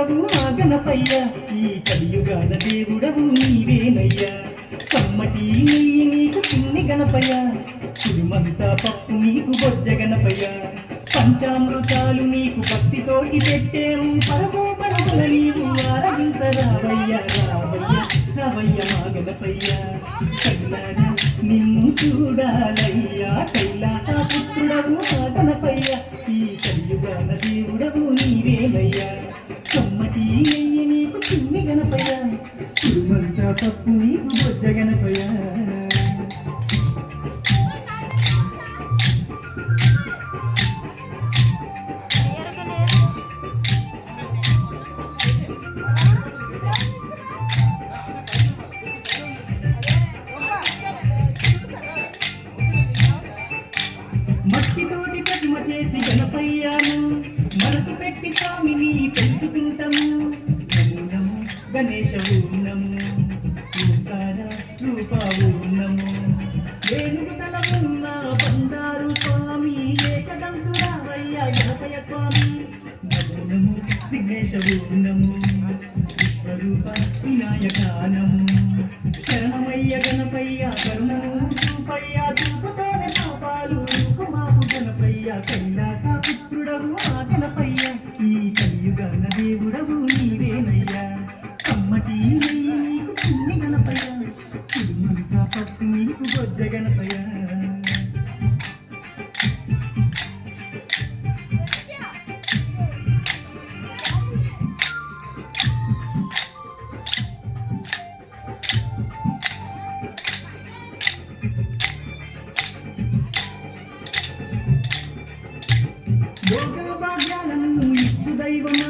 పుత్రుడవు ఆ గణపయ్య ఈ కలియుగాన దేవుడవు నీవేనయ్యా కమ్మటి నెయ్యి నీకు చిన్ని గణపయ్య కురుమంతా పప్పు నీకు బొజ్జ గణపయ్య పంచామృతాలు నీకు భక్తితోటి పెట్టేము పరమో పరముల నీవు ఆరగింత రావయ్య రావయ్య రావయ్య మా గణపయ్య కల్లారా నిన్ను చూడాలయ్యా కైలాస పుత్రుడవు ఆ గణపయ్య ఈ కలియుగాన దేవుడవు నీవేనయ్యా కమ్మటి నెయ్యి నీకు చిన్ని గణపయ్య కురుమంతా పప్పు నీకు బొజ్జ గణపయ్య మట్టితోటి ప్రతిమ చేసి గణపయ్యాను మనసు పెట్టి స్వామిని పెంచుకుంటాము నమో గణేశవు నమో ఓంకార రూపావు నమో ఏనుగు తల ఉన్న బంగారు స్వామి ఏకదంతురావయ్య గణపయ్య స్వామి నమో విఘ్నేశవు నమో విశ్వరూప వినాయక నమో శరణమయ్య గణపయ్య కరుణము చూపయ్య చూపుతోనే పాపాలు గణపయ్య కైలాస పుత్రుడవు ఆ గణపయ్య ఈ కలియుగాన దేవుడవు నీవేనయ్యా కమ్మటి నెయ్యి నీకు చిన్ని గణపయ్య కురుమంతా పప్పు నీకు బొజ్జ గణపయ్య యోగ భాగ్యాలను ఇచ్చు దైవమా